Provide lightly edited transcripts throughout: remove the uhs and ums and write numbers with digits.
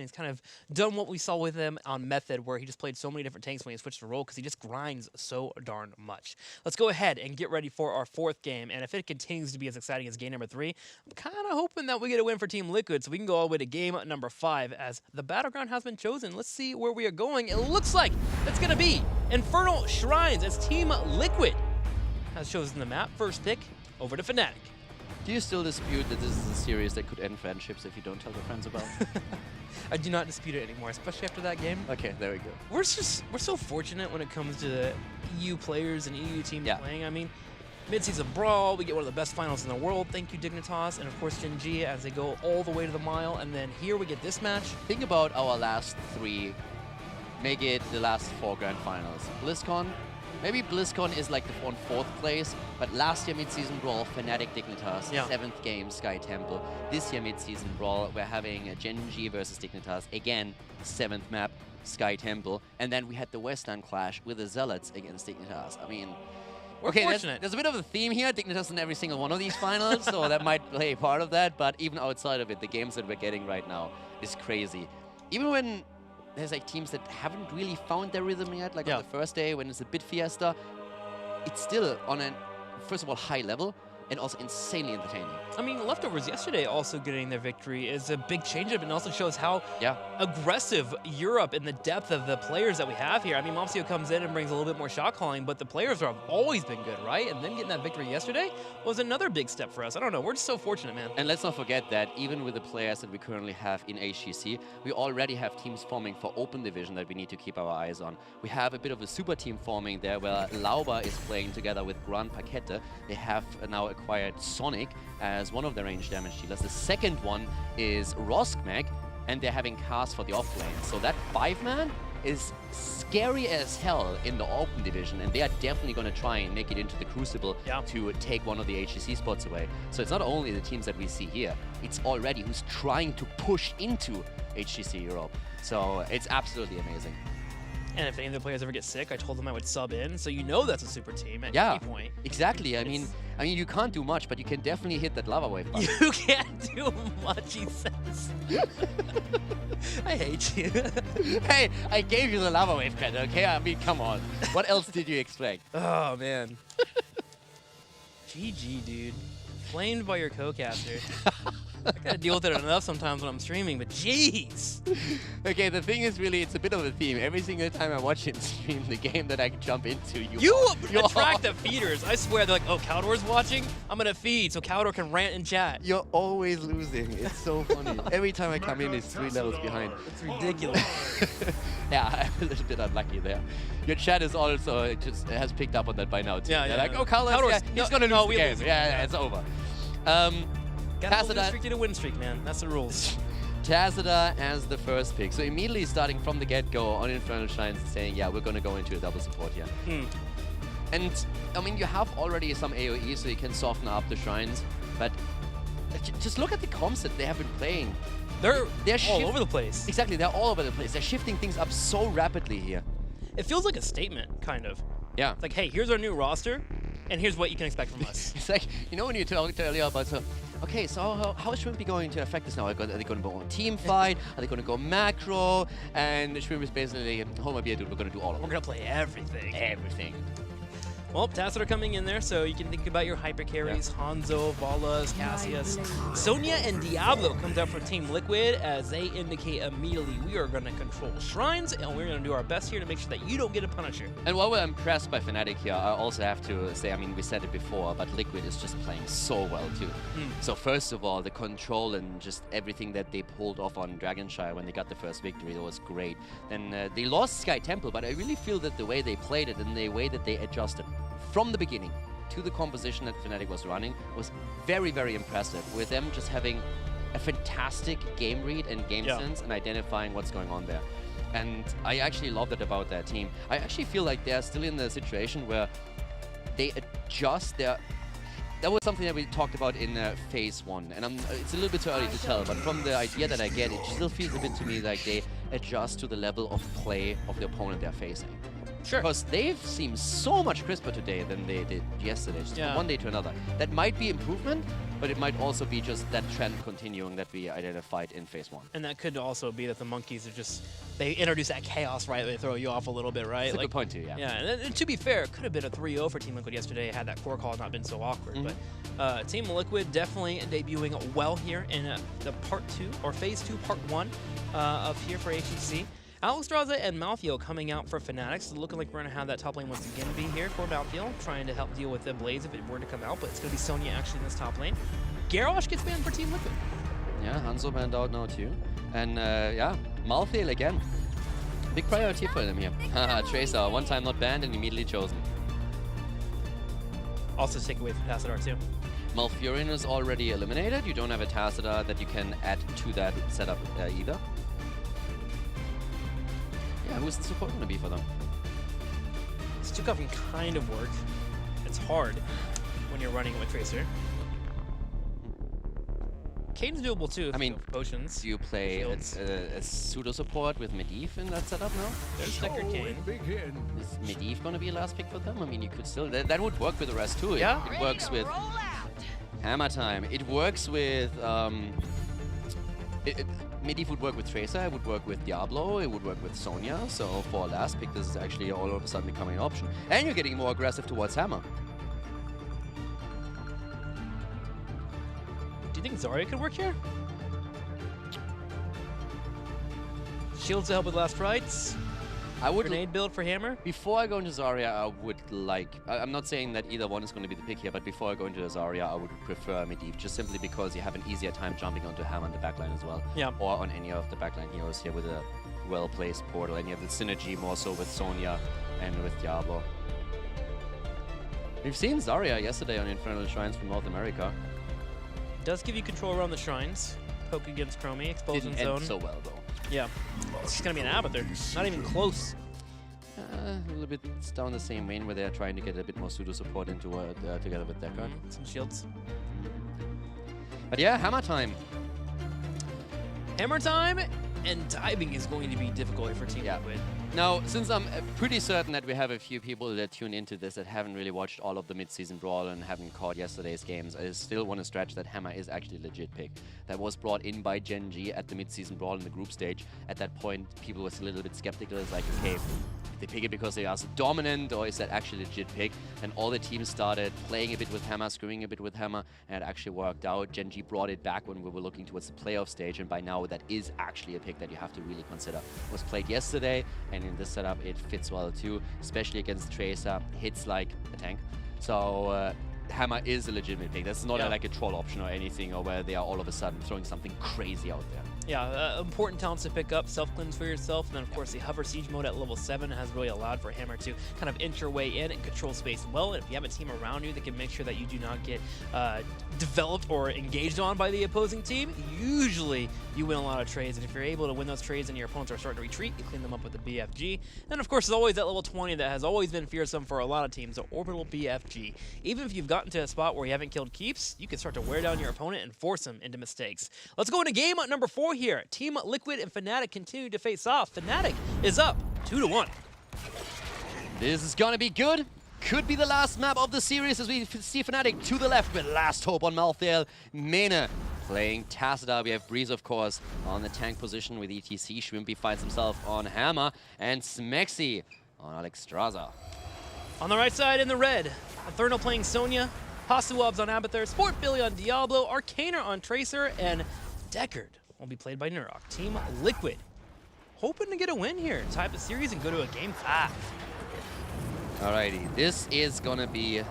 he's kind of done what we saw with him on Method, where he just played so many different tanks when he switched to role because he just grinds so darn much. Let's go ahead and get ready for our 4th game, and if it continues to be as exciting as game number 3, I'm kind of hoping that we get a win for Team Liquid so we can go all the way to game number 5 as the battleground has been chosen. Let's see where we are going. It looks like it's going to be Infernal Shrines as Team Liquid has chosen the map. First pick over to Fnatic. Do you still dispute that this is a series that could end friendships if you don't tell your friends about it? I do not dispute it anymore, especially after that game. Okay, there we go. We're so fortunate when it comes to the EU players and EU teams playing. I mean, mid-season brawl, we get one of the best finals in the world. Thank you, Dignitas, and of course Gen G as they go all the way to the mile. And then here we get this match. Think about our last 3, make it the last 4 grand finals. BlizzCon. Maybe BlizzCon is like on 4th place, but last year mid-season brawl, Fnatic Dignitas, 7th game Sky Temple. This year mid-season brawl, we're having Gen G versus Dignitas, again 7th map, Sky Temple, and then we had the Westland clash with the Zealots against Dignitas. I mean, we're fortunate. There's a bit of a theme here. Dignitas in every single one of these finals, so that might play part of that, but even outside of it, the games that we're getting right now is crazy. Even when there's like teams that haven't really found their rhythm yet, like on the first day when it's a bit fiesta, it's still on a, first of all, high level and also insanely entertaining. I mean, Leftovers yesterday also getting their victory is a big change-up and also shows how aggressive Europe and the depth of the players that we have here. I mean, Momsio comes in and brings a little bit more shot calling, but the players have always been good, right? And them getting that victory yesterday was another big step for us. I don't know, we're just so fortunate, man. And let's not forget that even with the players that we currently have in HGC, we already have teams forming for Open Division that we need to keep our eyes on. We have a bit of a super team forming there where Lauba is playing together with Gran Paquete. They have now acquired Sonic as one of their range damage dealers. The second one is Roskmeg, and they're having Cast for the off-lane. So that 5-man is scary as hell in the Open Division, and they are definitely going to try and make it into the Crucible to take one of the HGC spots away. So it's not only the teams that we see here, it's already who's trying to push into HGC Europe. So it's absolutely amazing. And if any of the players ever get sick, I told them I would sub in, so you know that's a super team at any point. Exactly. I mean, you can't do much, but you can definitely hit that lava wave button. You can't do much, he says. I hate you. Hey, I gave you the lava wave credit, okay? I mean, come on. What else did you expect? Oh, man. GG, dude. Flamed by your co-caster. I gotta deal with it enough sometimes when I'm streaming, but jeez! Okay, the thing is really, it's a bit of a theme. Every single time I watch him stream the game that I jump into, you attract the feeders. I swear, they're like, oh, Caldor's watching? I'm gonna feed so Caldor can rant and chat. You're always losing. It's so funny. Every time I come in, it's 3 levels behind. It's ridiculous. Yeah, I'm a little bit unlucky there. Your chat is also, just has picked up on that by now, too. They're like, oh, Caldor's, he's gonna lose the game. Yeah, it's over. Gotta win streak to win streak, man. That's the rules. Tazada as the first pick. So immediately starting from the get-go on Infernal Shrines saying, yeah, we're going to go into a double support here. And, I mean, you have already some AoE, so you can soften up the Shrines. But just look at the comps that they have been playing. They're all over the place. Exactly, they're all over the place. They're shifting things up so rapidly here. It feels like a statement, kind of. Yeah. It's like, hey, here's our new roster, and here's what you can expect from us. It's like, you know when you talked earlier about, okay, so how is Shrimpy going to affect this now? Are they going to go on team fight? Are they going to go macro? And Shrimp is basically, oh my dude, we're going to do all of it. We're going to play everything. Everything. Well, Tacit are coming in there, so you can think about your hyper carries, Hanzo, Valas, Cassius. Sonya and Diablo comes out for Team Liquid as they indicate immediately we are going to control Shrines, and we're going to do our best here to make sure that you don't get a Punisher. And while we're impressed by Fnatic here, I also have to say, I mean, we said it before, but Liquid is just playing so well, too. So first of all, the control and just everything that they pulled off on Dragonshire when they got the first victory, it was great. Then they lost Sky Temple, but I really feel that the way they played it and the way that they adjusted from the beginning to the composition that Fnatic was running was very, very impressive, with them just having a fantastic game read and game sense and identifying what's going on there. And I actually love that about their team. I actually feel like they're still in the situation where they adjust their... That was something that we talked about in phase 1, and it's a little bit too early to tell, but from the idea that I get, it still feels a bit to me like they adjust to the level of play of the opponent they're facing. Sure. Because they've seemed so much crisper today than they did yesterday, just from one day to another. That might be improvement, but it might also be just that trend continuing that we identified in phase 1. And that could also be that the monkeys are just, they introduce that chaos, right? They throw you off a little bit, right? That's a good point too, yeah. Yeah, and to be fair, it could have been a 3-0 for Team Liquid yesterday had that core call not been so awkward. But Team Liquid definitely debuting well here in the part 2, or phase 2, part 1 of here for HGC. Alexstrasza and Malthael coming out for Fnatic, so looking like we're going to have that top lane once again be here for Malthael, trying to help deal with the Blaze if it were to come out, but it's going to be Sonya actually in this top lane. Garrosh gets banned for Team Liquid. Yeah, Hanzo banned out now too. And yeah, Malthael again. Big priority for them here. Haha, Tracer, one time not banned and immediately chosen. Also take away from Tassadar too. Malfurion is already eliminated. You don't have a Tassadar that you can add to that setup either. Yeah, who's the support going to be for them? Stukov can kind of work. It's hard when you're running it with Tracer. Kane's doable too. I mean, potions. Do you play a pseudo support with Medivh in that setup now? There's Decker Kane. Is Medivh going to be a last pick for them? I mean, you could still. That would work with the rest too. Yeah. It works with Hammer Time. It works with. Medivh would work with Tracer, it would work with Diablo, it would work with Sonya, so for a last pick this is actually all of a sudden becoming an option. And you're getting more aggressive towards Hammer. Do you think Zarya could work here? Shields to help with last rites. I would Grenade build for Hammer. Before I go into Zarya, I would like. I'm not saying that either one is going to be the pick here, but before I go into Zarya, I would prefer Medivh, just simply because you have an easier time jumping onto Hammer in the backline as well. Yeah. Or on any of the backline heroes here with a well-placed portal, and you have the synergy more so with Sonya and with Diablo. We've seen Zarya yesterday on Infernal Shrines from North America. Does give you control around the shrines. Poke against Chromie, explosion Didn't zone. end so well though. Yeah. It's just going to be an Abathur. Not even close. A little bit down the same vein where they're trying to get a bit more pseudo support into together with Deckard. Some shields. But yeah, Hammer Time. Hammer time, and diving is going to be difficult for Team Liquid. Now, since I'm pretty certain that we have a few people that tune into this that haven't really watched all of the mid-season brawl and haven't caught yesterday's games, I still want to stretch that Hammer is actually a legit pick. That was brought in by Gen G at the mid-season brawl in the group stage. At that point, people were a little bit skeptical. It's like, okay, they pick it because they are so dominant, or is that actually a legit pick? And all the teams started playing a bit with Hammer, screwing a bit with Hammer, and it actually worked out. Gen G brought it back when we were looking towards the playoff stage, and by now that is actually a pick that you have to really consider. It was played yesterday, and in this setup it fits well too, especially against Tracer. Hits like a tank. So Hammer is a legitimate pick. That's not like a troll option or anything, or where they are all of a sudden throwing something crazy out there. Yeah, important talents to pick up, self-cleanse for yourself, and then of course the hover siege mode at level 7 has really allowed for Hammer to kind of inch your way in and control space well, and if you have a team around you that can make sure that you do not get developed or engaged on by the opposing team, usually you win a lot of trades, and if you're able to win those trades and your opponents are starting to retreat, you clean them up with the BFG. And of course there's always that level 20 that has always been fearsome for a lot of teams, the orbital BFG. Even if you've gotten to a spot where you haven't killed keeps, you can start to wear down your opponent and force them into mistakes. Let's go into game number 4 here. Team Liquid and Fnatic continue to face off. Fnatic is up 2-1. This is gonna be good. Could be the last map of the series as we see Fnatic to the left with last hope on Malthael. Mena playing Tassadar. We have Breeze, of course, on the tank position with ETC. Shrimpy finds himself on Hammer, and Smexy on Alexstrasza. On the right side in the red, Eternal playing Sonya, Pastawabs on Abathur, Sport Billy on Diablo, Arcaner on Tracer, and Deckard will be played by Nurok. Team Liquid hoping to get a win here, tie up the series and go to a game 5. Alrighty, this is gonna be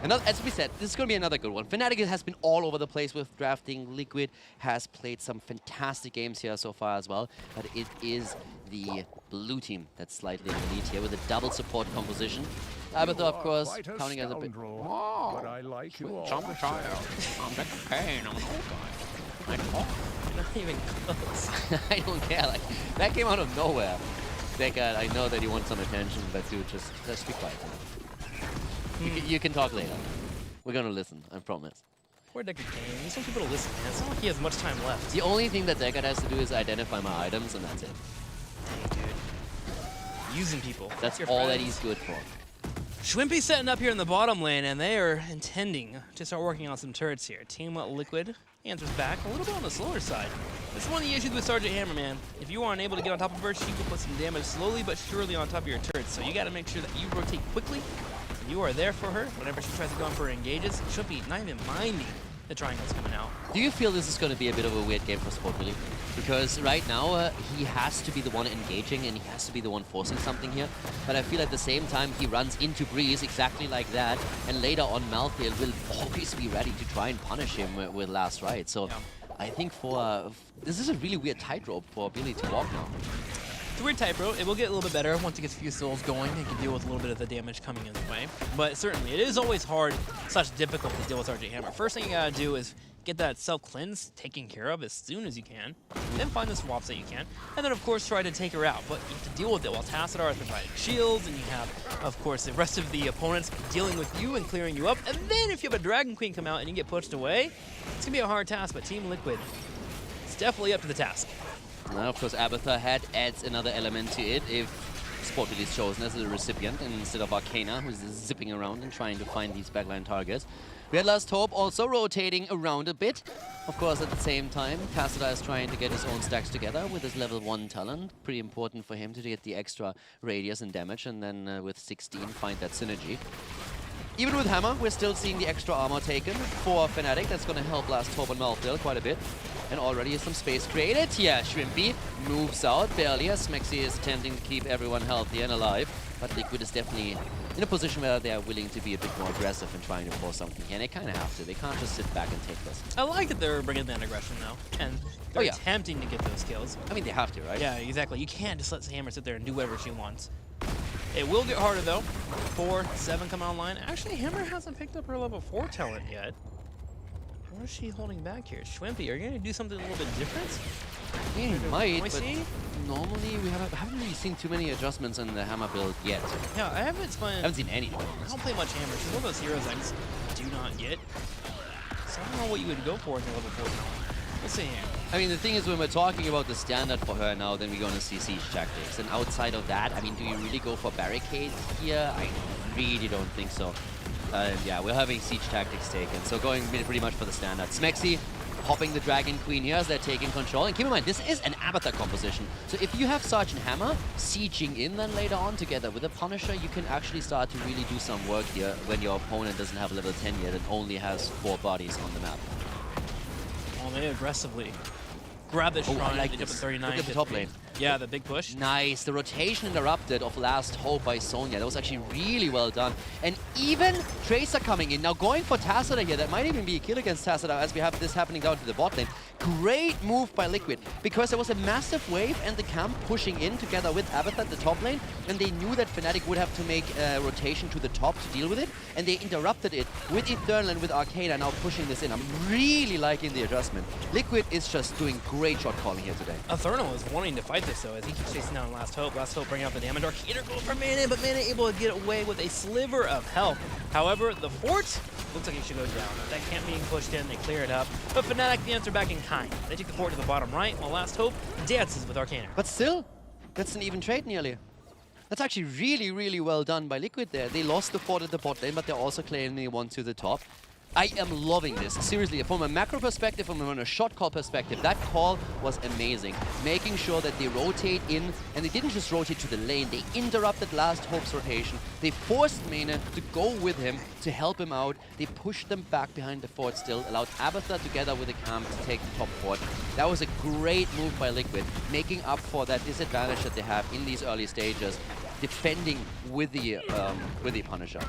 another, as we said, this is gonna be another good one. Fnatic has been all over the place with drafting. Liquid has played some fantastic games here so far as well, but it is the blue team that's slightly in the lead here with a double support composition. Abathur, of course, counting as a bit. But I like you all. I'm Decker Kane, I'm an old guy. I talk. Not even close. I don't care, like, that came out of nowhere. Deckard, I know that you want some attention, but dude, just be quiet. You can talk later. We're gonna listen, I promise. Poor Deckard Kane. He's want people to listen, man. It's not like he has much time left. The only thing that Deckard has to do is identify my items, and that's it. Dang, dude. using people. That's Your all that friends. he's good for. Schwimpy setting up here in the bottom lane, and they are intending to start working on some turrets here. Team Liquid answers back a little bit on the slower side. This is one of the issues with Sergeant Hammer, man. If you aren't able to get on top of her, she will put some damage slowly but surely on top of your turrets. So you got to make sure that you rotate quickly. You are there for her whenever she tries to go in for engages. Schwimpy not even minding the triangles coming out. Do you feel this is going to be a bit of a weird game for Sport Billy? Because right now he has to be the one engaging and he has to be the one forcing something here. But I feel at the same time he runs into Breeze exactly like that, and later on Malthael will always be ready to try and punish him with Last Ride. So Yeah. I think this is a really weird tightrope for Billy to walk now. It's a weird tightrope. It will get a little bit better once it gets a few souls going and can deal with a little bit of the damage coming his way. But certainly, it is always hard / difficult to deal with Sergeant Hammer. First thing you gotta do is get that self-cleanse taken care of as soon as you can. Then find the swaps that you can. And then, of course, try to take her out. But you have to deal with it while Tassadar is providing shields, and you have, of course, the rest of the opponents dealing with you and clearing you up. And then if you have a Dragon Queen come out and you get pushed away, it's gonna be a hard task, but Team Liquid, it's definitely up to the task. Now, of course, Abathur adds another element to it if Sport Billy is chosen as a recipient instead of Arcana, who's zipping around and trying to find these backline targets. We had Last Hope also rotating around a bit. Of course, at the same time, Tassadar is trying to get his own stacks together with his level 1 talent. Pretty important for him to get the extra radius and damage, and then with 16 find that synergy. Even with Hammer, we're still seeing the extra armor taken for Fnatic. That's going to help Last Hope and Malthael quite a bit. And already some space created. Yeah, Shrimpy moves out barely as Smexy is attempting to keep everyone healthy and alive. But Liquid is definitely in a position where they are willing to be a bit more aggressive and trying to force something. And they kind of have to. They can't just sit back and take this. I like that they're bringing that aggression, though. And they're attempting to get those kills. I mean, they have to, right? Yeah, exactly. You can't just let Hammer sit there and do whatever she wants. It will get harder, though. 4, 7 come online. Actually, Hammer hasn't picked up her level 4 talent yet. What is she holding back here? Schwimpy, are you going to do something a little bit different? I mean, he might, but see? normally we haven't really seen too many adjustments in the Hammer build yet. Yeah, I haven't seen any. I don't play much Hammer. She's one of those heroes I just do not get. So I don't know what you would go for in the level 4 talent. We'll see here. I mean, the thing is, when we're talking about the standard for her now, then we're going to see siege tactics. And outside of that, I mean, do you really go for barricades here? I really don't think so. Yeah, we're having siege tactics taken, so going pretty much for the standard. Smexy popping the Dragon Queen here as they're taking control. And keep in mind, this is an Abathur composition. So if you have Sergeant Hammer sieging in then later on together with a Punisher, you can actually start to really do some work here when your opponent doesn't have level 10 yet and only has 4 bodies on the map. Oh, they aggressively grab the shrine. I like they jump this. at 39. Look at the top lane. Yeah, the big push. Nice. The rotation interrupted of Last Hope by Sonya. That was actually really well done. And even Tracer coming in. Now going for Tassadar here. That might even be a kill against Tassadar as we have this happening down to the bot lane. Great move by Liquid, because there was a massive wave and the camp pushing in together with Abathur at the top lane, and they knew that Fnatic would have to make a rotation to the top to deal with it, and they interrupted it with Eternal and with Arcana now pushing this in. I'm really liking the adjustment. Liquid is just doing great shot calling here today. Eternal is wanting to fight this, though, as he keeps chasing down Last Hope. Last Hope bringing out the damage. Arcana goes for Mana, but Mana able to get away with a sliver of health. However, the fort looks like it should go down. That camp being pushed in, they clear it up. But Fnatic, the answer back in kind. They take the fort to the bottom right, while Last Hope dances with Arcana. But still, that's an even trade nearly. That's actually really, really well done by Liquid there. They lost the fort at the bot lane, but they're also claiming one to the top. I am loving this. Seriously, from a macro perspective, from a shot call perspective, that call was amazing. Making sure that they rotate in, and they didn't just rotate to the lane, they interrupted Last Hope's rotation. They forced Mana to go with him to help him out. They pushed them back behind the fort still, allowed Abathur together with the camp to take the top fort. That was a great move by Liquid, making up for that disadvantage that they have in these early stages, defending with the Punisher.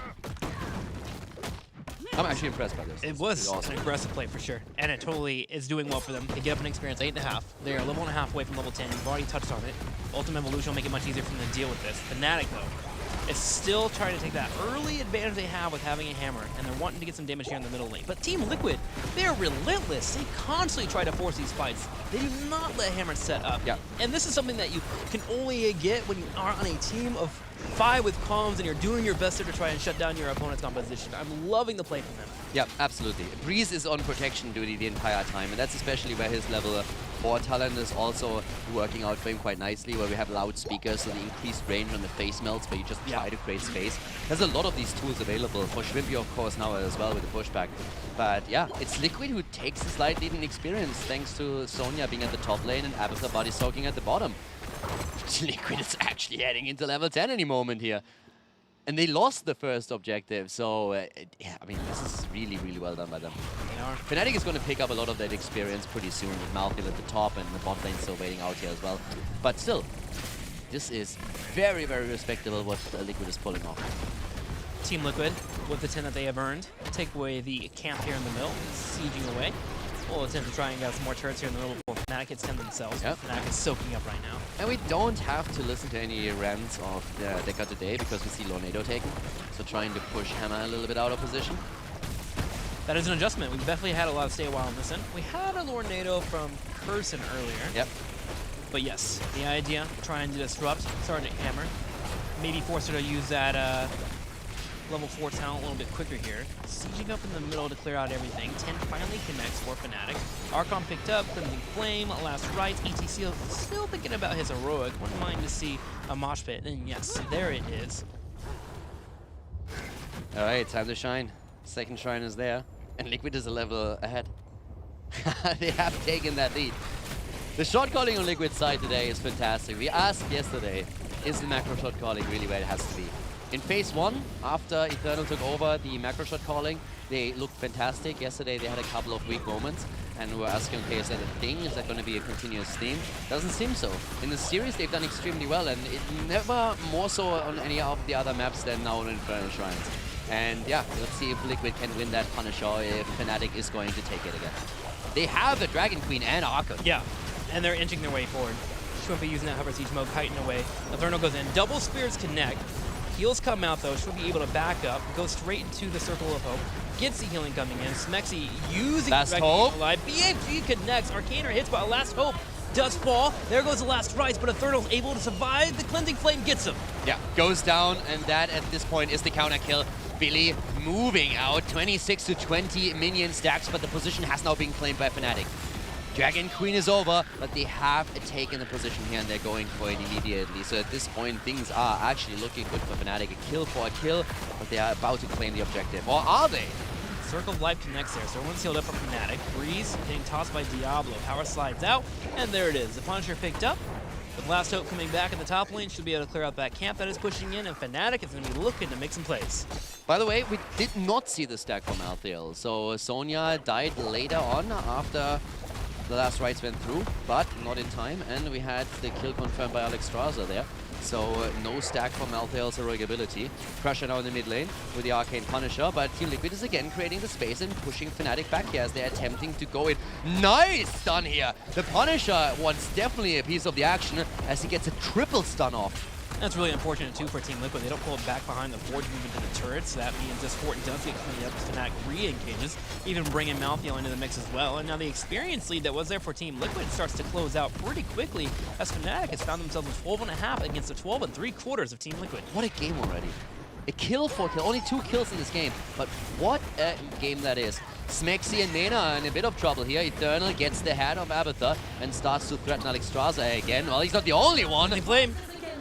I'm actually impressed by this. It was an aggressive play for sure, and it totally is doing well for them. They get up in experience 8.5. They are level 1.5 away from level 10. You've already touched on it. Ultimate Evolution will make it much easier for them to deal with this. Fnatic, though, is still trying to take that early advantage they have with having a hammer, and they're wanting to get some damage here in the middle lane. But Team Liquid, they are relentless. They constantly try to force these fights. They do not let hammer set up. Yeah. And this is something that you can only get when you are on a team of 5 with comms and you're doing your best to try and shut down your opponent's composition. I'm loving the play from them. Yeah, absolutely. Breeze is on protection duty the entire time, and that's especially where his level 4 talent is also working out for him quite nicely, where we have loudspeakers, so the increased range on the face melts, but you just try to create space. There's a lot of these tools available for Shrimpy, of course, now as well with the pushback. But yeah, it's Liquid who takes the slight lead in experience, thanks to Sonya being at the top lane and Abathur body soaking at the bottom. Liquid is actually heading into level 10 any moment here. And they lost the first objective, so yeah, I mean, this is really, really well done by them. Fnatic is going to pick up a lot of that experience pretty soon with Malphite at the top and the bot lane still waiting out here as well. But still, this is very, very respectable what Liquid is pulling off. Team Liquid, with the 10 that they have earned, take away the camp here in the middle, sieging away. We'll attempt to try and get some more turrets here in the middle before Fnatic hits 10 themselves. Yep. Fnatic is soaking up right now. And we don't have to listen to any rants of Deca today because we see Lornado taken. So trying to push Hammer a little bit out of position. That is an adjustment. We've definitely had a lot of stay a while in this end. We had a Lornado from Curson earlier. Yep. But yes, the idea, trying to disrupt Sergeant Hammer. Maybe force her to use that level 4 talent a little bit quicker here. Sieging up in the middle to clear out everything. 10 finally connects for Fnatic. Archon picked up, Cleansing Flame, Last Rites, ETC still thinking about his heroic. Wouldn't mind to see a mosh pit. And yes, there it is. Alright, time to shine. Second shrine is there. And Liquid is a level ahead. They have taken that lead. The shot calling on Liquid's side today is fantastic. We asked yesterday, is the macro shot calling really where it has to be? In phase 1, after Eternal took over the macro shot calling, they looked fantastic. Yesterday they had a couple of weak moments, and we were asking, okay, is that a thing? Is that going to be a continuous theme? Doesn't seem so. In the series they've done extremely well, and it never more so on any of the other maps than now on Infernal Shrines. And yeah, let's see if Liquid can win that Punisher, if Fnatic is going to take it again. They have the Dragon Queen and Archon. Yeah, and they're inching their way forward. Shrimpy using that Hover Siege mode, kiting away. Inferno goes in. Double Spears connect. Heals come out though, she'll be able to back up, go straight into the Circle of Hope, gets the healing coming in, Smexy using Last Hope. Alive, BFG connects, Arcaner hits, but Last Hope does fall, there goes the Last Rites, but Eternal's able to survive, the Cleansing Flame gets him. Yeah, goes down, and that at this point is the counter kill. Billy moving out, 26 to 20 minion stacks, but the position has now been claimed by Fnatic. Dragon Queen is over, but they have taken the position here and they're going for it immediately. So at this point, things are actually looking good for Fnatic. A kill for a kill, but they are about to claim the objective. Or are they? Circle of Life connects there, so everyone's healed up from Fnatic. Breeze getting tossed by Diablo. Power slides out, and there it is. The Punisher picked up. With Last Hope coming back in the top lane, should be able to clear out that camp that is pushing in, and Fnatic is going to be looking to make some plays. By the way, we did not see the stack from Malthael. So Sonya died later on after the Last Rites went through, but not in time, and we had the kill confirmed by Alex Strasser there. So no stack from Malthael's heroic ability. Crusher now in the mid lane with the Arcane Punisher, but Team Liquid is again creating the space and pushing Fnatic back here as they're attempting to go in. Nice stun here! The Punisher wants definitely a piece of the action as he gets a triple stun off. That's really unfortunate too for Team Liquid. They don't pull it back behind the fort to move into the turrets. So that means this fort does get cleaned up as Fnatic re-engages, even bringing Malthael into the mix as well. And now the experience lead that was there for Team Liquid starts to close out pretty quickly as Fnatic has found themselves with 12.5 against the 12 3/4 of Team Liquid. What a game already. A kill for kill, only 2 kills in this game, but what a game that is. Smexy and Nena are in a bit of trouble here. Eternal gets the head of Abathur and starts to threaten Alex Strasser again. Well, he's not the only one. Flame.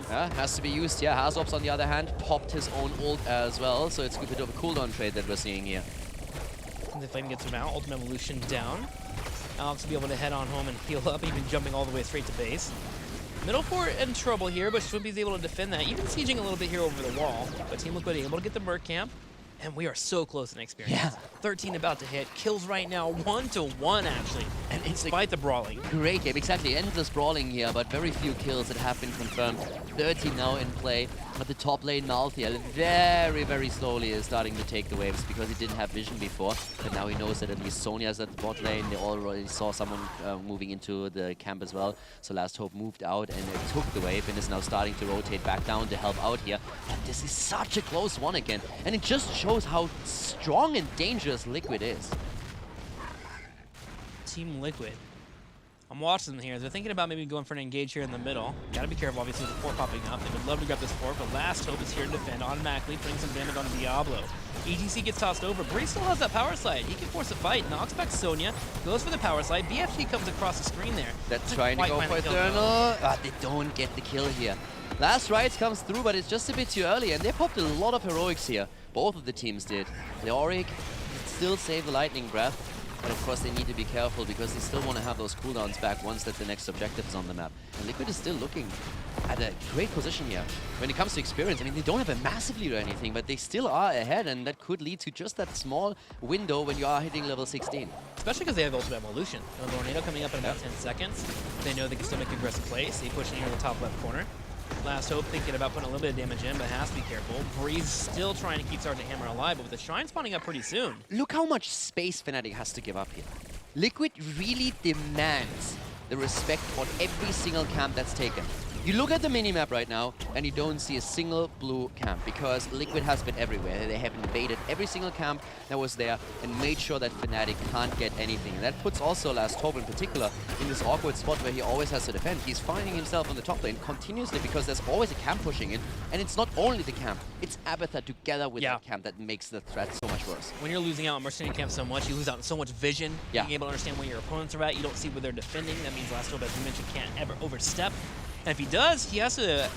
Yeah, has to be used here. Hazops, on the other hand, popped his own ult as well, so it's a bit of a cooldown trade that we're seeing here. And the Flame gets him out, Ultimate Evolution down. Alex will be able to head on home and heal up, even jumping all the way straight to base. Middle fort in trouble here, but Shrimpy's able to defend that, even sieging a little bit here over the wall. But Team Liquid able to get the Merc camp, and we are so close in experience. Yeah. 13 about to hit, kills right now 1-1 actually, and despite the brawling. Great game, exactly. Endless brawling here, but very few kills that have been confirmed. 13 now in play. But the top lane, Malthael, very, very slowly is starting to take the waves because he didn't have vision before. But now he knows that at least Sonya's at the bot lane. They already saw someone moving into the camp as well. So Last Hope moved out and took the wave and is now starting to rotate back down to help out here. And this is such a close one again. And it just shows how strong and dangerous Liquid is. Team Liquid I'm watching them here. They're thinking about maybe going for an engage here in the middle. Gotta be careful, obviously, with the fort popping up. They would love to grab this fort, but Last Hope is here to defend automatically, putting some damage on Diablo. HGC gets tossed over. Bree still has that power slide. He can force a fight. Knocks back Sonya, goes for the power slide. BFG comes across the screen there. That's trying to go for Eternal. They don't get the kill here. Last Rites comes through, but it's just a bit too early, and they popped a lot of heroics here. Both of the teams did. Leoric still save the Lightning Breath. But of course they need to be careful because they still want to have those cooldowns back once that the next objective is on the map. And Liquid is still looking at a great position here. When it comes to experience, I mean, they don't have a massive lead or anything, but they still are ahead, and that could lead to just that small window when you are hitting level 16. Especially because they have Ultimate Evolution. You know, the Tornado coming up in about 10 seconds. They know they can still make aggressive plays. They push in here in the top left corner. Last Hope thinking about putting a little bit of damage in, but has to be careful. Breeze still trying to keep Sergeant Hammer alive, but with the Shrine spawning up pretty soon. Look how much space Fnatic has to give up here. Liquid really demands the respect on every single camp that's taken. You look at the minimap right now, and you don't see a single blue camp, because Liquid has been everywhere. They have invaded every single camp that was there and made sure that Fnatic can't get anything. And that puts also Last Hope in particular in this awkward spot where he always has to defend. He's finding himself on the top lane continuously because there's always a camp pushing in. And it's not only the camp, it's Abathur together with that camp that makes the threat so much worse. When you're losing out on Mercenary camp so much, you lose out on so much vision, being able to understand where your opponents are at. You don't see where they're defending. That means Last Hope, as we mentioned, can't ever overstep. And if he does, he has to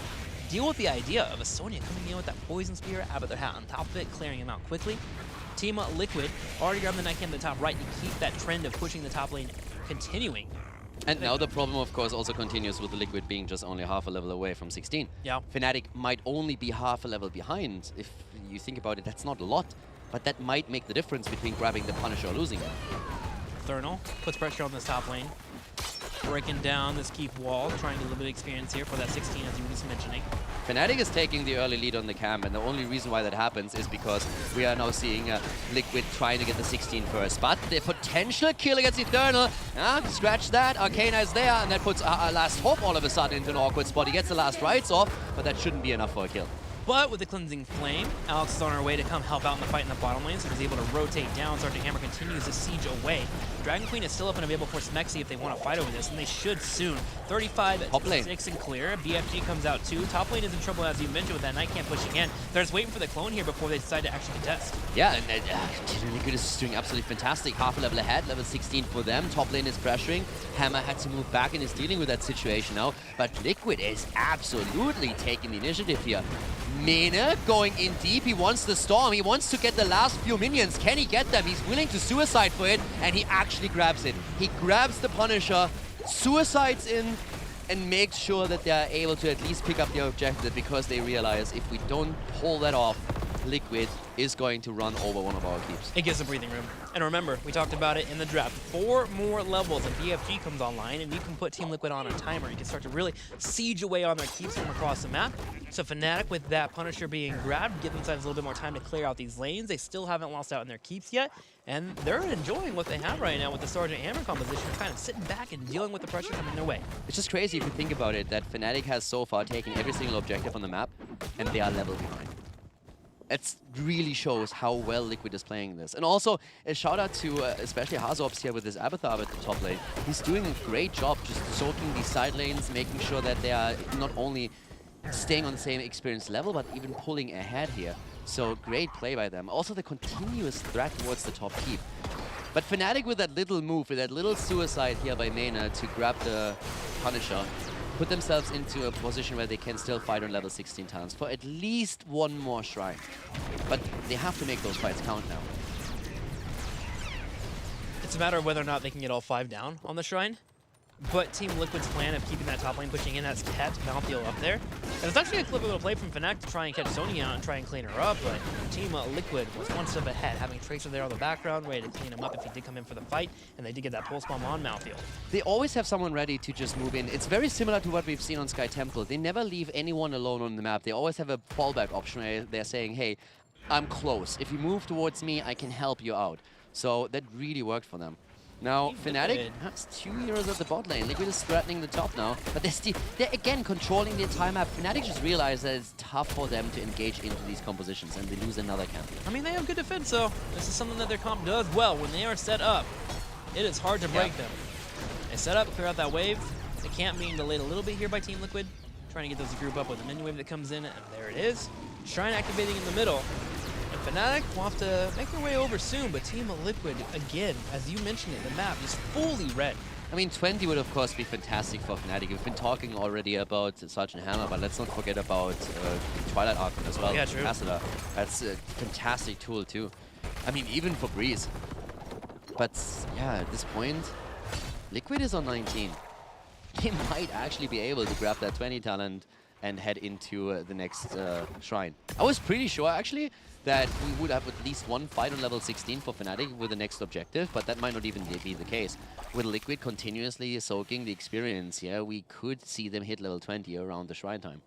deal with the idea of a Sonya coming in with that Poison Spear, Abathur hat on top of it, clearing him out quickly. Team Liquid already grabbing the Night Camp at the top right to keep that trend of pushing the top lane continuing. And now the problem, of course, also continues with the Liquid being just only half a level away from 16. Yeah. Fnatic might only be half a level behind. If you think about it, that's not a lot, but that might make the difference between grabbing the Punisher or losing it. Thurnal puts pressure on this top lane. Breaking down this keep wall, trying to get a little bit of experience here for that 16, as you were just mentioning. Fnatic is taking the early lead on the camp, and the only reason why that happens is because we are now seeing Liquid trying to get the 16 first. But the potential kill against Eternal, scratch that, Arcana is there, and that puts Last Hope all of a sudden into an awkward spot. He gets the last rights off, but that shouldn't be enough for a kill. But with the Cleansing Flame, Alex is on her way to come help out in the fight in the bottom lane, so he's able to rotate down. Sergeant Hammer continues to siege away. Dragon Queen is still up and available for Smexy if they want to fight over this, and they should soon. 35-6 and clear. BFG comes out too. Top lane is in trouble, as you mentioned, with that Night Camp pushing in. They're just waiting for the clone here before they decide to actually contest. Yeah, and Liquid is doing absolutely fantastic. Half a level ahead, level 16 for them. Top lane is pressuring. Hammer had to move back and is dealing with that situation now. But Liquid is absolutely taking the initiative here. Mena going in deep. He wants the storm. He wants to get the last few minions. Can he get them? He's willing to suicide for it, and he actually grabs it. He grabs the Punisher, suicides in, and makes sure that they are able to at least pick up the objective, because they realize if we don't pull that off, Liquid is going to run over one of our keeps. It gives a breathing room. And remember, we talked about it in the draft. 4 more levels and BFG comes online, and you can put Team Liquid on a timer. You can start to really siege away on their keeps from across the map. So Fnatic, with that Punisher being grabbed, give themselves a little bit more time to clear out these lanes. They still haven't lost out in their keeps yet, and they're enjoying what they have right now with the Sergeant Hammer composition, kind of sitting back and dealing with the pressure coming their way. It's just crazy if you think about it, that Fnatic has so far taken every single objective on the map, and they are level behind. It really shows how well Liquid is playing this. And also, a shout out to especially Hazorps here with his Abathur at the top lane. He's doing a great job just soaking these side lanes, making sure that they are not only staying on the same experience level, but even pulling ahead here. So great play by them. Also the continuous threat towards the top keep. But Fnatic with that little move, with that little suicide here by Mena to grab the Punisher, put themselves into a position where they can still fight on level 16 talents for at least one more shrine. But they have to make those fights count now. It's a matter of whether or not they can get all 5 down on the shrine. But Team Liquid's plan of keeping that top lane pushing in has kept Malthael up there. And it's actually a clever little play from Fnatic to try and catch Sonya out and try and clean her up, but Team Liquid was one step ahead, having Tracer there on the background, ready to clean him up if he did come in for the fight, and they did get that pulse bomb on Malthael. They always have someone ready to just move in. It's very similar to what we've seen on Sky Temple. They never leave anyone alone on the map. They always have a fallback option where they're saying, hey, I'm close. If you move towards me, I can help you out. So that really worked for them. Now, Fnatic has 2 heroes at the bot lane. Liquid is threatening the top now, but they're again controlling the entire map. Fnatic just realized that it's tough for them to engage into these compositions, and they lose another camp. I mean, they have good defense, so this is something that their comp does well when they are set up. It is hard to break them. set up, clear out that wave. The camp being delayed a little bit here by Team Liquid. Trying to get those to group up with the minion wave that comes in, and there it is. Shrine activating in the middle. And Fnatic will have to make their way over soon, but Team Liquid, again, as you mentioned it, the map is fully red. I mean, 20 would of course be fantastic for Fnatic. We've been talking already about Sergeant Hammer, but let's not forget about Twilight Archon as well. Yeah, true. Ambassador. That's a fantastic tool too. I mean, even for Breeze. But yeah, at this point, Liquid is on 19. They might actually be able to grab that 20 talent and head into the next shrine. I was pretty sure actually that we would have at least one fight on level 16 for Fnatic with the next objective, but that might not even be the case. With Liquid continuously soaking the experience, yeah, we could see them hit level 20 around the shrine time.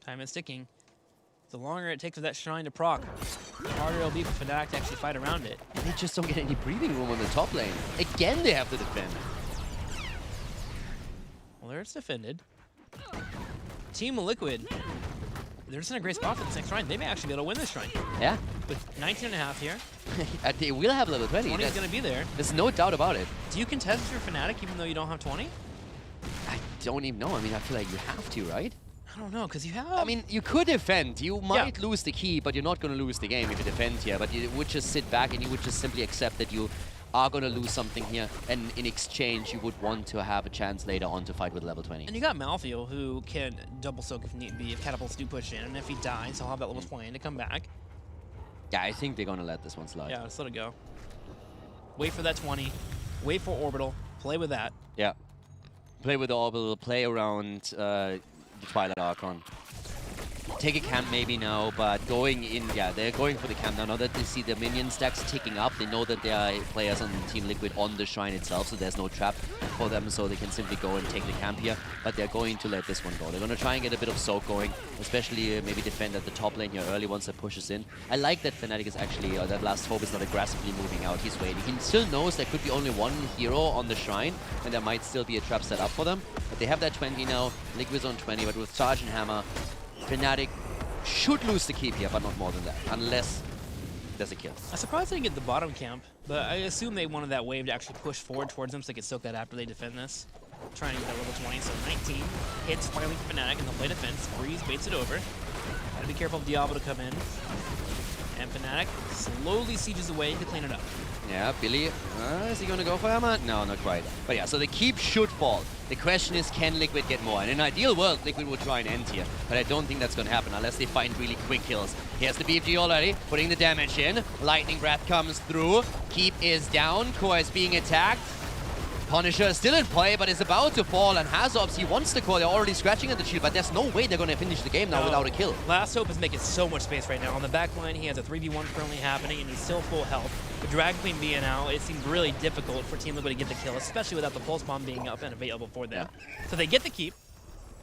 Time is ticking. The longer it takes for that shrine to proc, the harder it'll be for Fnatic to actually fight around it. And they just don't get any breathing room on the top lane. Again, they have to defend. Well, there it's defended. Team Liquid, they're just in a great spot for this next shrine. They may actually be able to win this shrine. Yeah. With 19.5 here, They will have level 20. 20 is going to be there. There's no doubt about it. Do you contest your Fnatic even though you don't have 20? I don't even know. I mean, I feel like you have to, right? I don't know, because you have... I mean, you could defend. You might lose the key, but you're not going to lose the game if you defend here. But you would just sit back and you would just simply accept that you are going to lose something here. And in exchange, you would want to have a chance later on to fight with level 20. And you got Malthael, who can double soak if need be, if catapults do push in. And if he dies, he'll have that level 20 to come back. Yeah, I think they're going to let this one slide. Yeah, let's let it go. Wait for that 20. Wait for Orbital. Play with that. Yeah. Play with the Orbital. Play around the Twilight Archon. Take a camp maybe now, but going in, yeah, they're going for the camp now. Now that they see the minion stacks ticking up, they know that there are players on Team Liquid on the shrine itself, so there's no trap for them, so they can simply go and take the camp here. But they're going to let this one go. They're going to try and get a bit of soak going, especially maybe defend at the top lane here early once that pushes in. I like that Fnatic is actually, or that Last Hope is not aggressively moving out. He's waiting. He still knows there could be only one hero on the shrine, and there might still be a trap set up for them. But they have that 20 now. Liquid's on 20, but with Sergeant Hammer, Fnatic should lose the keep here, but not more than that, unless there's a kill. I'm surprised they didn't get the bottom camp, but I assume they wanted that wave to actually push forward towards them so they could soak that after they defend this. Trying to get that level 20, so 19 hits finally for Fnatic, and they'll play defense. Breeze baits it over. Gotta be careful of Diablo to come in. And Fnatic slowly sieges away to clean it up. Yeah, Billy, is he going to go for Hammer? No, not quite. But yeah, so the keep should fall. The question is, can Liquid get more? In an ideal world, Liquid would try and end here, but I don't think that's going to happen unless they find really quick kills. Here's the BFG already, putting the damage in. Lightning Breath comes through. Keep is down. Core is being attacked. Punisher is still in play, but is about to fall, and Hazobs, he wants the core. They're already scratching at the shield, but there's no way they're going to finish the game now without a kill. Last Hope is making so much space right now. On the back line, he has a 3v1 currently happening, and he's still full health. With Dragon Queen being out, it seemed really difficult for Team Liquid to get the kill, especially without the Pulse Bomb being up and available for them. So they get the keep.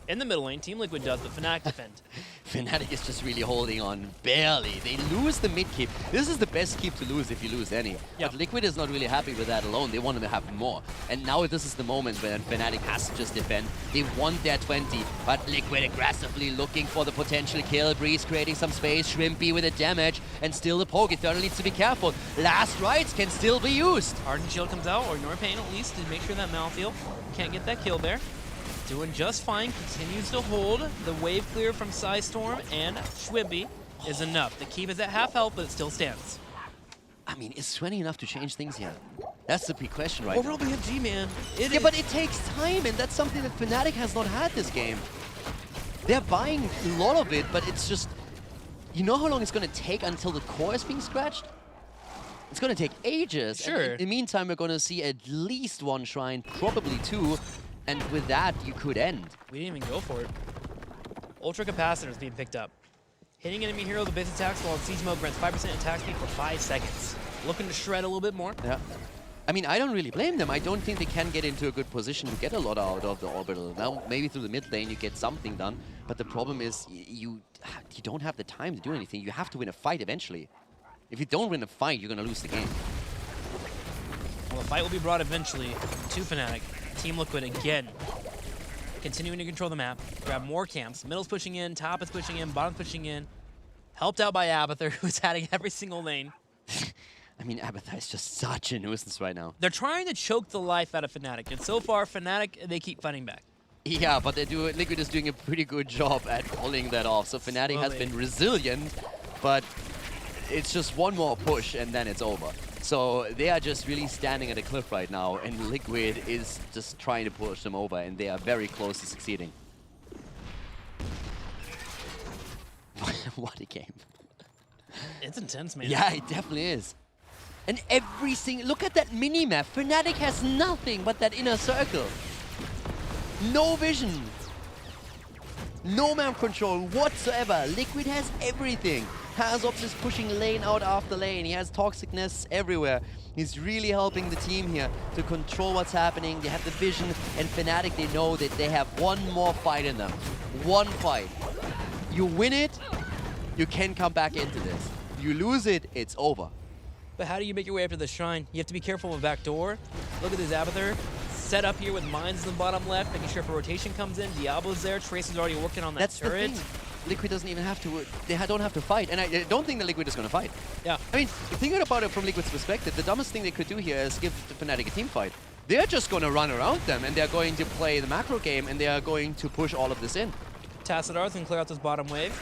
In the middle lane, Team Liquid does, but Fnatic defend. Fnatic is just really holding on barely. They lose the mid keep. This is the best keep to lose if you lose any. Yep. But Liquid is not really happy with that alone. They want to have more. And now this is the moment when Fnatic has to just defend. They want their 20, but Liquid aggressively looking for the potential kill. Breeze creating some space. Shrimpy with the damage, and still the poke. Eternal needs to be careful. Last rites can still be used. Ardent Shield comes out, or Norpain at least, to make sure that Malthael can't get that kill there. Doing just fine, continues to hold. The wave clear from Psystorm and Schwibby is enough. The keep is at half health, but it still stands. I mean, is 20 enough to change things here? That's the big question right Overall now. BFG, man. Yeah, but it takes time, and that's something that Fnatic has not had this game. They're buying a lot of it, but it's just... You know how long it's going to take until the core is being scratched? It's going to take ages. Sure. And in the meantime, we're going to see at least one shrine, probably two. And with that, you could end. We didn't even go for it. Ultra Capacitor is being picked up. Hitting enemy heroes with base attacks while in siege mode grants 5% attack speed for 5 seconds. Looking to shred a little bit more. Yeah. I mean, I don't really blame them. I don't think they can get into a good position to get a lot out of the orbital. Now, maybe through the mid lane you get something done, but the problem is you don't have the time to do anything. You have to win a fight eventually. If you don't win a fight, you're going to lose the game. Well, the fight will be brought eventually to Fnatic. Team Liquid again, continuing to control the map, grab more camps. Middle's pushing in, top is pushing in, bottom's pushing in. Helped out by Abathur, who's adding every single lane. I mean, Abathur is just such a nuisance right now. They're trying to choke the life out of Fnatic, and so far, Fnatic, they keep fighting back. Yeah, but Liquid is doing a pretty good job at pulling that off. So Fnatic has been resilient, but it's just one more push and then it's over. So they are just really standing at a cliff right now, and Liquid is just trying to push them over, and they are very close to succeeding. What a game. It's intense, man. Yeah, it definitely is. And every single... Look at that mini-map. Fnatic has nothing but that inner circle. No vision. No map control whatsoever. Liquid has everything. Hazops is pushing lane out after lane. He has toxicness everywhere. He's really helping the team here to control what's happening. They have the vision, and Fnatic, they know that they have one more fight in them. One fight. You win it, you can come back into this. You lose it, it's over. But how do you make your way up to the shrine? You have to be careful of a back door. Look at this Abathur. Set up here with mines in the bottom left, making sure if a rotation comes in, Diablo's there, Tracer's already working on that That's turret. the thing. Liquid doesn't even have to, they don't have to fight, and I don't think that Liquid is going to fight. Yeah. I mean, thinking about it from Liquid's perspective, the dumbest thing they could do here is give the Fnatic a team fight. They're just going to run around them, and they're going to play the macro game, and they are going to push all of this in. Tassadar's can clear out this bottom wave.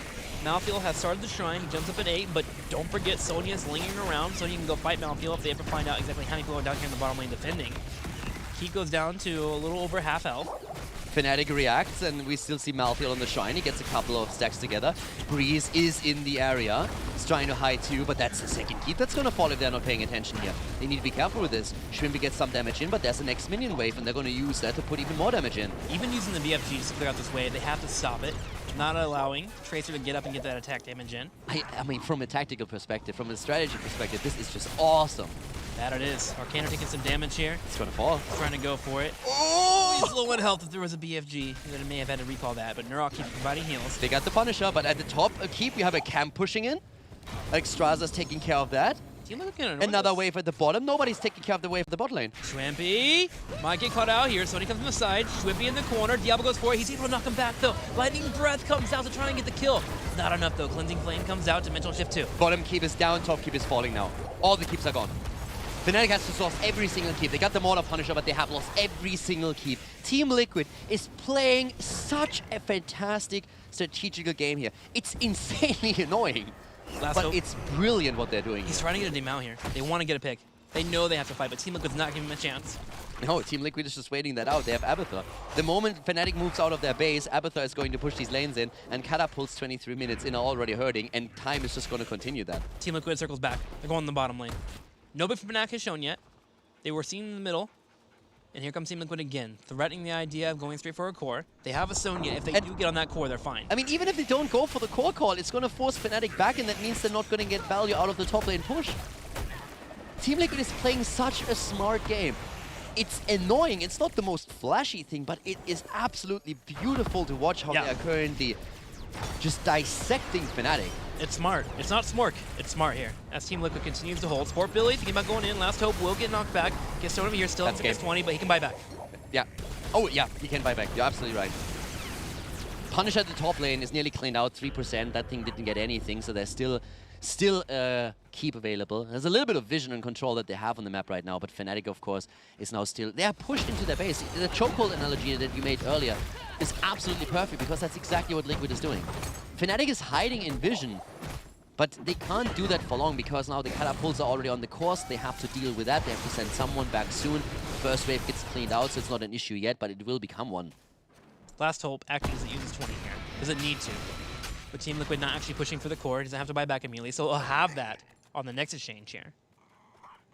Malfield has started the shrine, he jumps up at 8, but don't forget Sonya's lingering around. Sonya can go fight Malfield if they ever find out exactly how many people are down here in the bottom lane defending. Keep goes down to a little over half health. Fnatic reacts, and we still see Malfield on the shrine. He gets a couple of stacks together. Breeze is in the area. He's trying to hide too, but that's the second keep that's going to fall if they're not paying attention here. They need to be careful with this. Shrimpy gets some damage in, but there's the next minion wave, and they're going to use that to put even more damage in. Even using the BFGs to clear out this wave, they have to stop it. Not allowing Tracer to get up and get that attack damage in. I mean, from a tactical perspective, from a strategy perspective, this is just awesome. That it is. Arcana taking some damage here. It's going to fall. Trying to go for it. Oh! He's low on health if there was a BFG. They may have had to recall that, but Neurok keeps providing heals. They got the Punisher, but at the top keep, you have a camp pushing in. Extraza's taking care of that. Another wave at the bottom. Nobody's taking care of the wave at the bot lane. Shwimpy might get caught out here. Sony comes from the side. Shwimpy in the corner. Diablo goes for it. He's able to knock him back, though. Lightning Breath comes out to try and get the kill. Not enough, though. Cleansing Flame comes out. Dimensional Shift 2. Bottom keep is down. Top keep is falling now. All the keeps are gone. Fnatic has just lost every single keep. They got the Mortar Punisher, but they have lost every single keep. Team Liquid is playing such a fantastic strategical game here. It's insanely annoying. But it's brilliant what they're doing. He's trying to get a demount here. They want to get a pick. They know they have to fight, but Team Liquid's not giving him a chance. No, Team Liquid is just waiting that out. They have Abathur. The moment Fnatic moves out of their base, Abathur is going to push these lanes in, and Catapult's 23 minutes in are already hurting, and time is just going to continue that. Team Liquid circles back. They're going in the bottom lane. Nobody from Fnatic has shown yet. They were seen in the middle. And here comes Team Liquid again, threatening the idea of going straight for a core. They have a Sonya. If they do get on that core, they're fine. I mean, even if they don't go for the core call, it's going to force Fnatic back, and that means they're not going to get value out of the top lane push. Team Liquid is playing such a smart game. It's annoying. It's not the most flashy thing, but it is absolutely beautiful to watch how they are currently just dissecting Fnatic. It's smart. It's not smork. It's smart here. As Team Liquid continues to hold. Sport Billy thinking about going in. Last hope will get knocked back. Gets thrown over here. Still has 20, but he can buy back. Yeah. Oh, yeah. He can buy back. You're absolutely right. Punish at the top lane is nearly cleaned out. 3%. That thing didn't get anything, so there's still keep available. There's a little bit of vision and control that they have on the map right now, but Fnatic, of course, is now still... They are pushed into their base. The chokehold analogy that you made earlier is absolutely perfect, because that's exactly what Liquid is doing. Fnatic is hiding in vision, but they can't do that for long, because now the catapults are already on the course. They have to deal with that. They have to send someone back soon. First wave gets cleaned out, so it's not an issue yet, but it will become one. Last hope actually doesn't use 20 here. Doesn't need to. But Team Liquid not actually pushing for the core. Doesn't have to buy back immediately, so they'll have that on the next exchange here.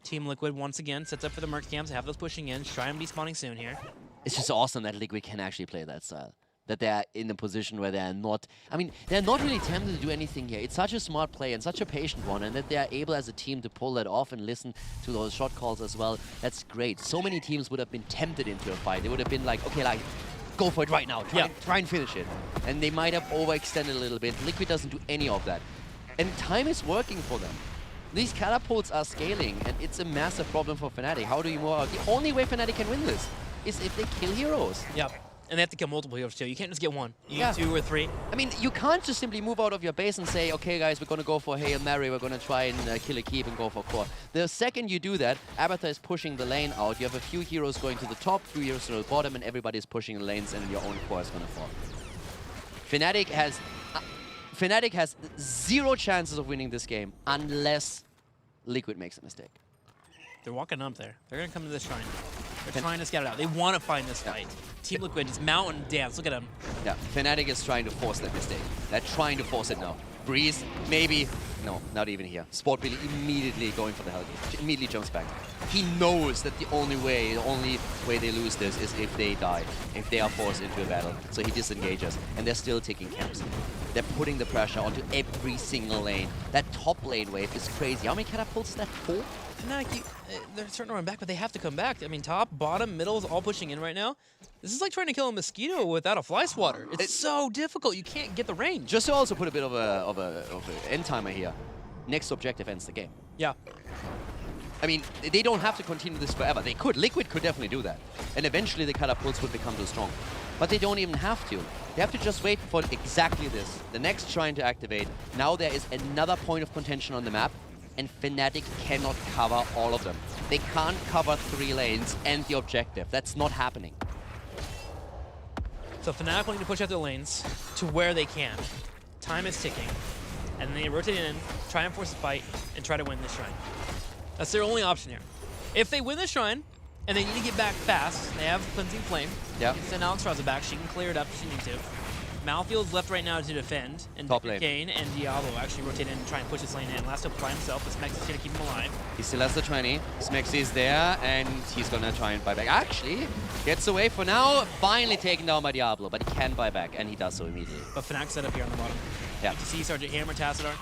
Team Liquid once again sets up for the Merc camps. Have those pushing in. Try and be spawning soon here. It's just awesome that Liquid can actually play that style. That they're in a position where they're not... I mean, they're not really tempted to do anything here. It's such a smart play and such a patient one, and that they're able as a team to pull that off and listen to those shot calls as well. That's great. So many teams would have been tempted into a fight. They would have been like, okay, like, go for it right now. Try and finish it. And they might have overextended a little bit. Liquid doesn't do any of that. And time is working for them. These catapults are scaling, and it's a massive problem for Fnatic. How do you more... The only way Fnatic can win this is if they kill heroes. Yep. And they have to kill multiple heroes too. You can't just get one. You Yeah. need 2 or 3. I mean, you can't just simply move out of your base and say, okay, guys, we're going to go for Hail Mary, we're going to try and kill a keep and go for core. The second you do that, Abathur is pushing the lane out. You have a few heroes going to the top, few heroes to the bottom, and everybody's pushing the lanes, and your own core is going to fall. Fnatic has 0 chances of winning this game unless Liquid makes a mistake. They're walking up there. They're going to come to this shrine. They're trying to scout it out. They want to find this fight. Team Liquid is mountain dance. Look at them. Yeah, Fnatic is trying to force that mistake. They're trying to force it now. Breeze, maybe. No, not even here. Sport really immediately going for the Hellgate. Immediately jumps back. He knows that the only way they lose this is if they die, if they are forced into a battle. So he disengages, and they're still taking camps. They're putting the pressure onto every single lane. That top lane wave is crazy. How many catapults is that? 4? Fnatic, they're starting to run back, but they have to come back. I mean, top, bottom, middle is all pushing in right now. This is like trying to kill a mosquito without a fly swatter. It's so difficult. You can't get the range. Just to also put a bit of a end timer here. Next objective ends the game. Yeah. I mean, they don't have to continue this forever. They could. Liquid could definitely do that. And eventually the catapults would become too strong. But they don't even have to. They have to just wait for exactly this. The next shrine to activate. Now there is another point of contention on the map. And Fnatic cannot cover all of them. They can't cover 3 lanes and the objective. That's not happening. So Fnatic wanting to push out their lanes to where they can. Time is ticking. And then they rotate in, try and force a fight, and try to win this shrine. That's their only option here. If they win the shrine, and they need to get back fast, they have Cleansing Flame. Yeah. You can send Alex back. She can clear it up if she needs to. Malfield's left right now to defend, and Top lane. Kane and Diablo actually rotate in and try and push this lane in. Last up by himself, but Smex is going to keep him alive. He still has the 20. Smexy is there, and he's gonna try and buy back. Actually, gets away for now. Finally taken down by Diablo, but he can buy back, and he does so immediately. But Fnatic set up here on the bottom. Yeah. You see Sergeant Hammer, Tassadar,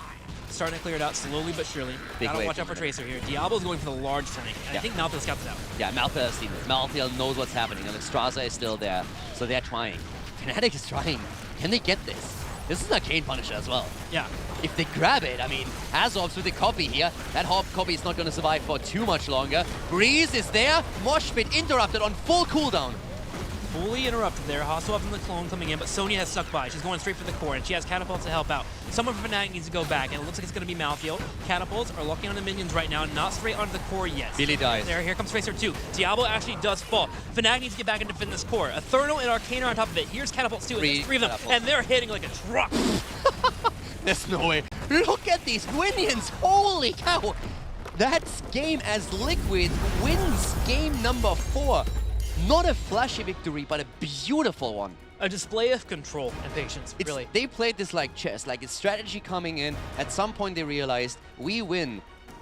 starting to clear it out slowly but surely. Big Gotta wave watch out for from Tracer here. Diablo's going for the large tank, and Yeah. I think Malfield scouts it out. Yeah, Malfield has seen it. Malfield knows what's happening, and Straza is still there, so they're trying. Fnatic is trying. Can they get this? This is a Kane Punisher as well. Yeah. If they grab it, I mean, Azov's with the copy here. That copy is not going to survive for too much longer. Breeze is there. Mosh pit interrupted on full cooldown. Fully interrupted there. Hasselhoff and the clone coming in, but Sonya has stuck by. She's going straight for the core, and she has catapults to help out. Someone from Fnatic needs to go back, and it looks like it's going to be Malfield. Catapults are locking on the minions right now, not straight onto the core yet. Billy dies. Here comes Tracer 2. Diablo actually does fall. Fnatic needs to get back and defend this core. Eternal and Arcana on top of it. Here's catapults too, and there's 3 of them, catapults. and they're hitting like a truck. There's no way. Look at these minions. Holy cow. That's game as Liquid wins game number 4. Not a flashy victory, but a beautiful one. A display of control and patience, really. They played this like chess, like it's strategy coming in. At some point they realized we win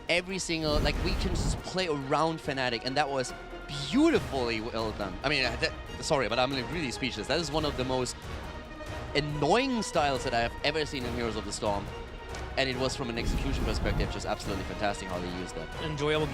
every single, like we can just play around Fnatic, and that was beautifully well done. I mean, sorry, but I'm really speechless. That is one of the most annoying styles that I have ever seen in Heroes of the Storm. And it was from an execution perspective just absolutely fantastic how they used that. Enjoyable game.